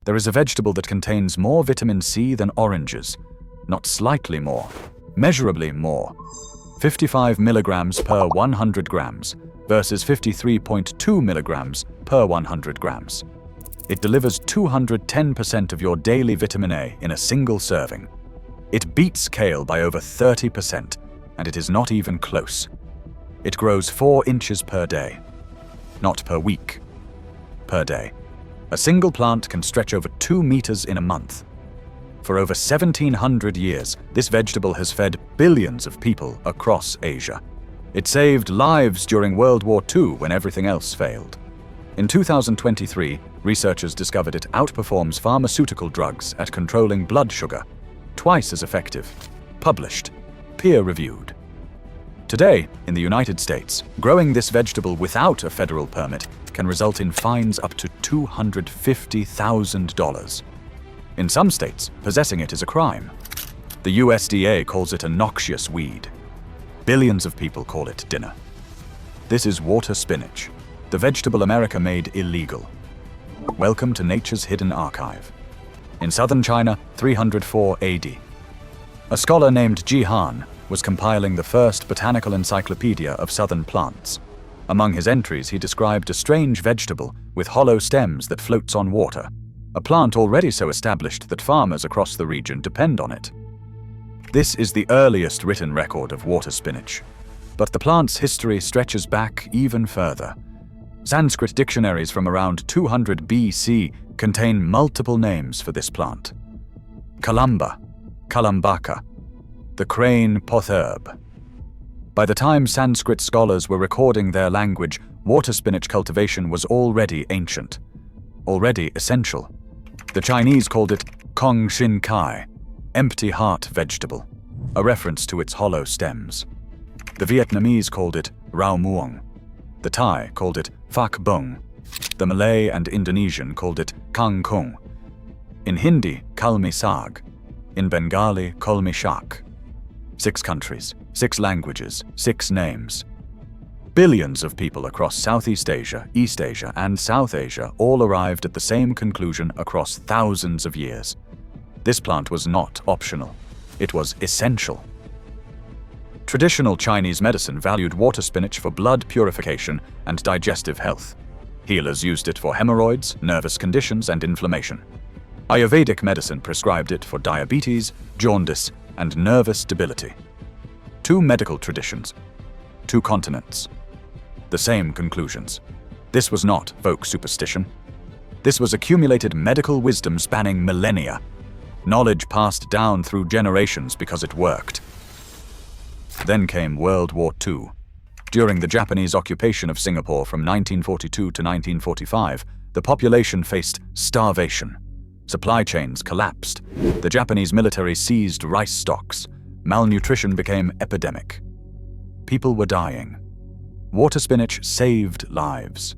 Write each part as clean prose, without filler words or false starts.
There is a vegetable that contains more vitamin C than oranges. Not slightly more, measurably more. 55 milligrams per 100 grams versus 53.2 milligrams per 100 grams. It delivers 210% of your daily vitamin A in a single serving. It beats kale by over 30%, and it is not even close. It grows 4 inches per day. Not per week. Per day. A single plant can stretch over 2 meters in a month. For over 1,700 years, this vegetable has fed billions of people across Asia. It saved lives during World War II when everything else failed. In 2023, researchers discovered it outperforms pharmaceutical drugs at controlling blood sugar, twice as effective. Published, peer-reviewed. Today, in the United States, growing this vegetable without a federal permit can result in fines up to $250,000. In some states, possessing it is a crime. The USDA calls it a noxious weed. Billions of people call it dinner. This is water spinach, the vegetable America made illegal. Welcome to nature's hidden archive. In southern China, 304 AD. A scholar named Ji Han was compiling the first botanical encyclopedia of southern plants. Among his entries, he described a strange vegetable with hollow stems that floats on water, a plant already so established that farmers across the region depend on it. This is the earliest written record of water spinach, but the plant's history stretches back even further. Sanskrit dictionaries from around 200 BC contain multiple names for this plant. Kalamba, Kalambaka, the crane potherb. By the time Sanskrit scholars were recording their language, water spinach cultivation was already ancient, already essential. The Chinese called it Kong Shin Kai, empty heart vegetable, a reference to its hollow stems. The Vietnamese called it Rau Muống. The Thai called it Phak Bông. The Malay and Indonesian called it Kangkong. In Hindi, Kulmi Sag. In Bengali, kolmi shak. 6 countries, 6 languages, 6 names. Billions of people across Southeast Asia, East Asia, and South Asia all arrived at the same conclusion across thousands of years. This plant was not optional. It was essential. Traditional Chinese medicine valued water spinach for blood purification and digestive health. Healers used it for hemorrhoids, nervous conditions, and inflammation. Ayurvedic medicine prescribed it for diabetes, jaundice, and nervous debility. 2 medical traditions, 2 continents. The same conclusions. This was not folk superstition. This was accumulated medical wisdom spanning millennia. Knowledge passed down through generations because it worked. Then came World War II. During the Japanese occupation of Singapore from 1942 to 1945, the population faced starvation. Supply chains collapsed. The Japanese military seized rice stocks. Malnutrition became epidemic. People were dying. Water spinach saved lives.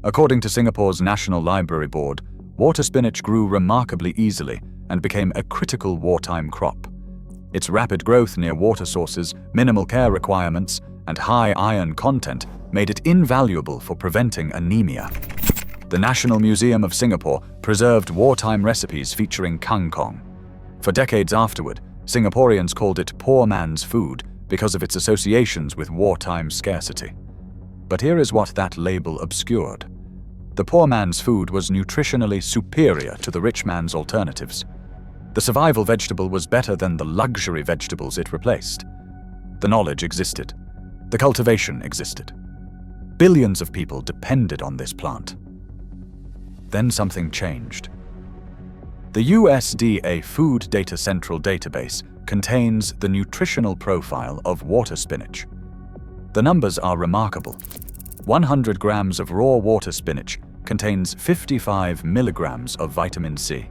According to Singapore's National Library Board, water spinach grew remarkably easily and became a critical wartime crop. Its rapid growth near water sources, minimal care requirements, and high iron content made it invaluable for preventing anemia. The National Museum of Singapore preserved wartime recipes featuring Kangkong. For decades afterward, Singaporeans called it poor man's food because of its associations with wartime scarcity. But here is what that label obscured. The poor man's food was nutritionally superior to the rich man's alternatives. The survival vegetable was better than the luxury vegetables it replaced. The knowledge existed. The cultivation existed. Billions of people depended on this plant. Then something changed. The USDA Food Data Central database contains the nutritional profile of water spinach. The numbers are remarkable. 100 grams of raw water spinach contains 55 milligrams of vitamin C.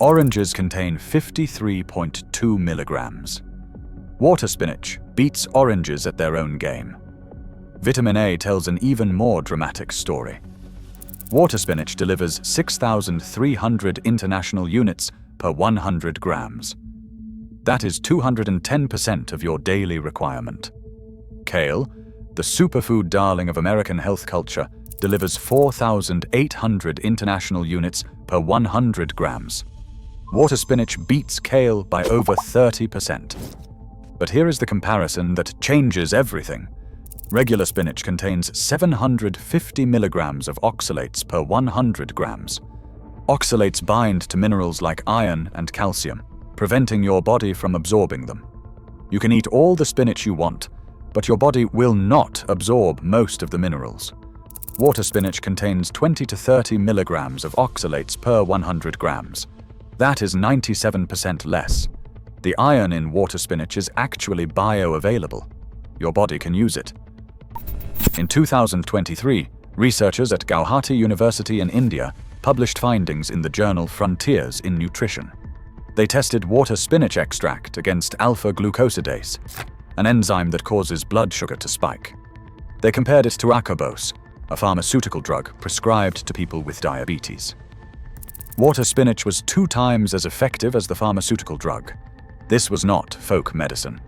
Oranges contain 53.2 milligrams. Water spinach beats oranges at their own game. Vitamin A tells an even more dramatic story. Water spinach delivers 6,300 international units per 100 grams. That is 210% of your daily requirement. Kale, the superfood darling of American health culture, delivers 4,800 international units per 100 grams. Water spinach beats kale by over 30%. But here is the comparison that changes everything. Regular spinach contains 750 milligrams of oxalates per 100 grams. Oxalates bind to minerals like iron and calcium, preventing your body from absorbing them. You can eat all the spinach you want, but your body will not absorb most of the minerals. Water spinach contains 20 to 30 milligrams of oxalates per 100 grams. That is 97% less. The iron in water spinach is actually bioavailable. Your body can use it. In 2023, researchers at Gauhati University in India published findings in the journal Frontiers in Nutrition. They tested water spinach extract against alpha-glucosidase, an enzyme that causes blood sugar to spike. They compared it to acarbose, a pharmaceutical drug prescribed to people with diabetes. Water spinach was 2 times as effective as the pharmaceutical drug. This was not folk medicine.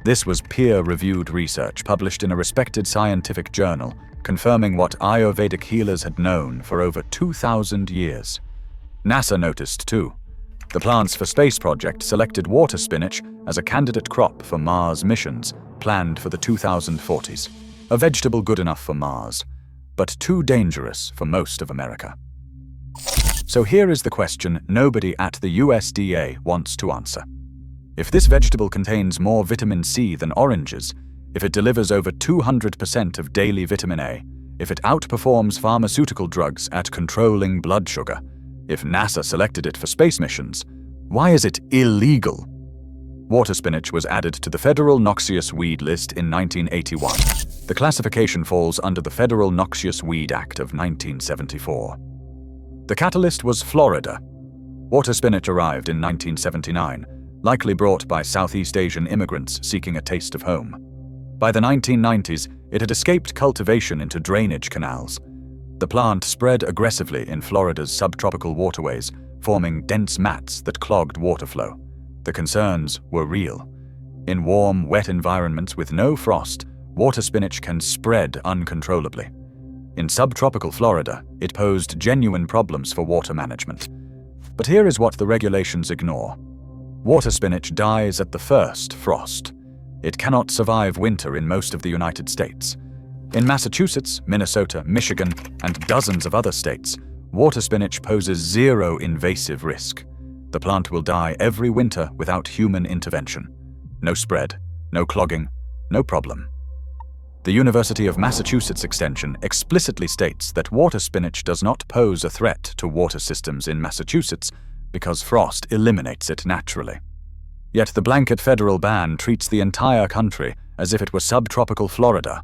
This was peer-reviewed research published in a respected scientific journal, confirming what Ayurvedic healers had known for over 2,000 years. NASA noticed too. The Plants for Space project selected water spinach as a candidate crop for Mars missions planned for the 2040s. A vegetable good enough for Mars, but too dangerous for most of America. So here is the question nobody at the USDA wants to answer. If this vegetable contains more vitamin C than oranges, if it delivers over 200% of daily vitamin A, if it outperforms pharmaceutical drugs at controlling blood sugar, if NASA selected it for space missions, why is it illegal? Water spinach was added to the Federal Noxious Weed List in 1981. The classification falls under the Federal Noxious Weed Act of 1974. The catalyst was Florida. Water spinach arrived in 1979, likely brought by Southeast Asian immigrants seeking a taste of home. By the 1990s, it had escaped cultivation into drainage canals. The plant spread aggressively in Florida's subtropical waterways, forming dense mats that clogged water flow. The concerns were real. In warm, wet environments with no frost, water spinach can spread uncontrollably. In subtropical Florida, it posed genuine problems for water management. But here is what the regulations ignore. Water spinach dies at the first frost. It cannot survive winter in most of the United States. In Massachusetts, Minnesota, Michigan, and dozens of other states, water spinach poses zero invasive risk. The plant will die every winter without human intervention. No spread, no clogging, no problem. The University of Massachusetts Extension explicitly states that water spinach does not pose a threat to water systems in Massachusetts because frost eliminates it naturally. Yet the blanket federal ban treats the entire country as if it were subtropical Florida.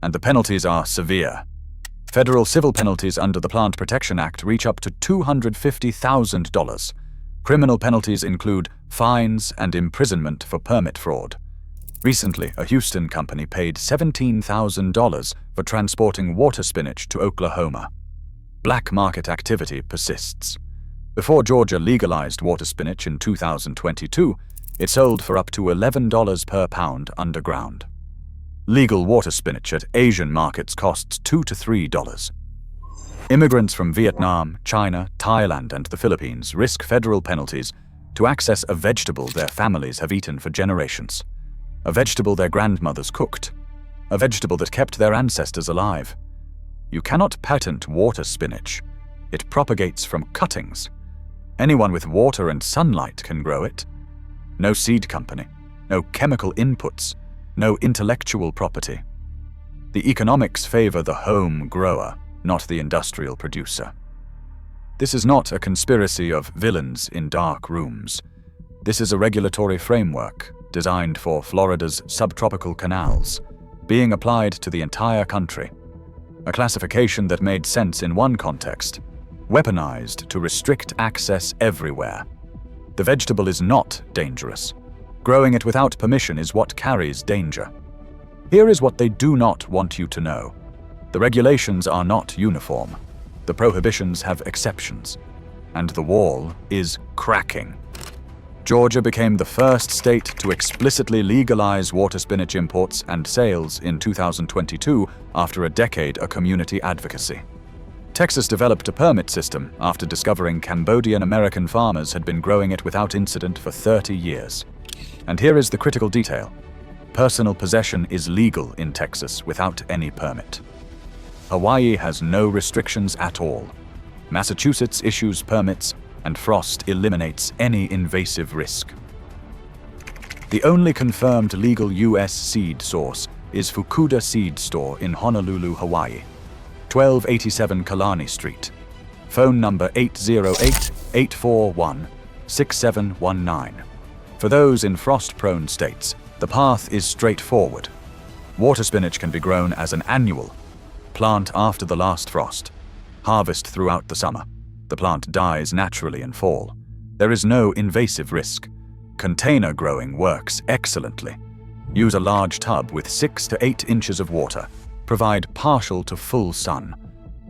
And the penalties are severe. Federal civil penalties under the Plant Protection Act reach up to $250,000. Criminal penalties include fines and imprisonment for permit fraud. Recently, a Houston company paid $17,000 for transporting water spinach to Oklahoma. Black market activity persists. Before Georgia legalized water spinach in 2022, it sold for up to $11 per pound underground. Legal water spinach at Asian markets costs $2 to $3. Immigrants from Vietnam, China, Thailand, and the Philippines risk federal penalties to access a vegetable their families have eaten for generations. A vegetable their grandmothers cooked. A vegetable that kept their ancestors alive. You cannot patent water spinach. It propagates from cuttings. Anyone with water and sunlight can grow it. No seed company, no chemical inputs, no intellectual property. The economics favor the home grower, not the industrial producer. This is not a conspiracy of villains in dark rooms. This is a regulatory framework designed for Florida's subtropical canals, being applied to the entire country. A classification that made sense in one context, weaponized to restrict access everywhere. The vegetable is not dangerous. Growing it without permission is what carries danger. Here is what they do not want you to know. The regulations are not uniform. The prohibitions have exceptions. And the wall is cracking. Georgia became the first state to explicitly legalize water spinach imports and sales in 2022 after a decade of community advocacy. Texas developed a permit system after discovering Cambodian-American farmers had been growing it without incident for 30 years. And here is the critical detail. Personal possession is legal in Texas without any permit. Hawaii has no restrictions at all. Massachusetts issues permits, and frost eliminates any invasive risk. The only confirmed legal U.S. seed source is Fukuda Seed Store in Honolulu, Hawaii, 1287 Kalani Street. Phone number 808-841-6719. For those in frost-prone states, the path is straightforward. Water spinach can be grown as an annual plant after the last frost. Harvest throughout the summer. The plant dies naturally in fall. There is no invasive risk. Container growing works excellently. Use a large tub with 6 to 8 inches of water. Provide partial to full sun.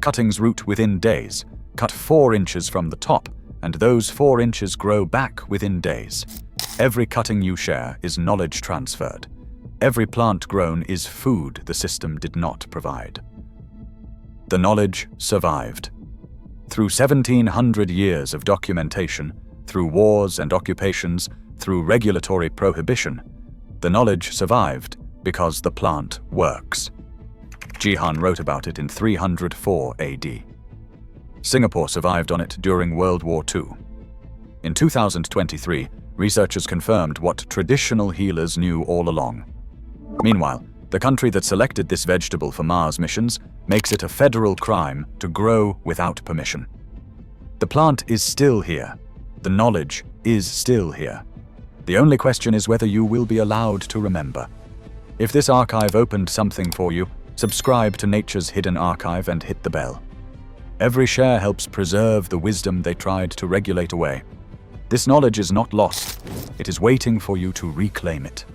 Cuttings root within days. Cut 4 inches from the top, and those 4 inches grow back within days. Every cutting you share is knowledge transferred. Every plant grown is food the system did not provide. The knowledge survived. Through 1700 years of documentation, through wars and occupations, through regulatory prohibition, the knowledge survived because the plant works. Jihan wrote about it in 304 AD. Singapore survived on it during World War II. In 2023, researchers confirmed what traditional healers knew all along. Meanwhile, the country that selected this vegetable for Mars missions makes it a federal crime to grow without permission. The plant is still here. The knowledge is still here. The only question is whether you will be allowed to remember. If this archive opened something for you, subscribe to Nature's Hidden Archive and hit the bell. Every share helps preserve the wisdom they tried to regulate away. This knowledge is not lost. It is waiting for you to reclaim it.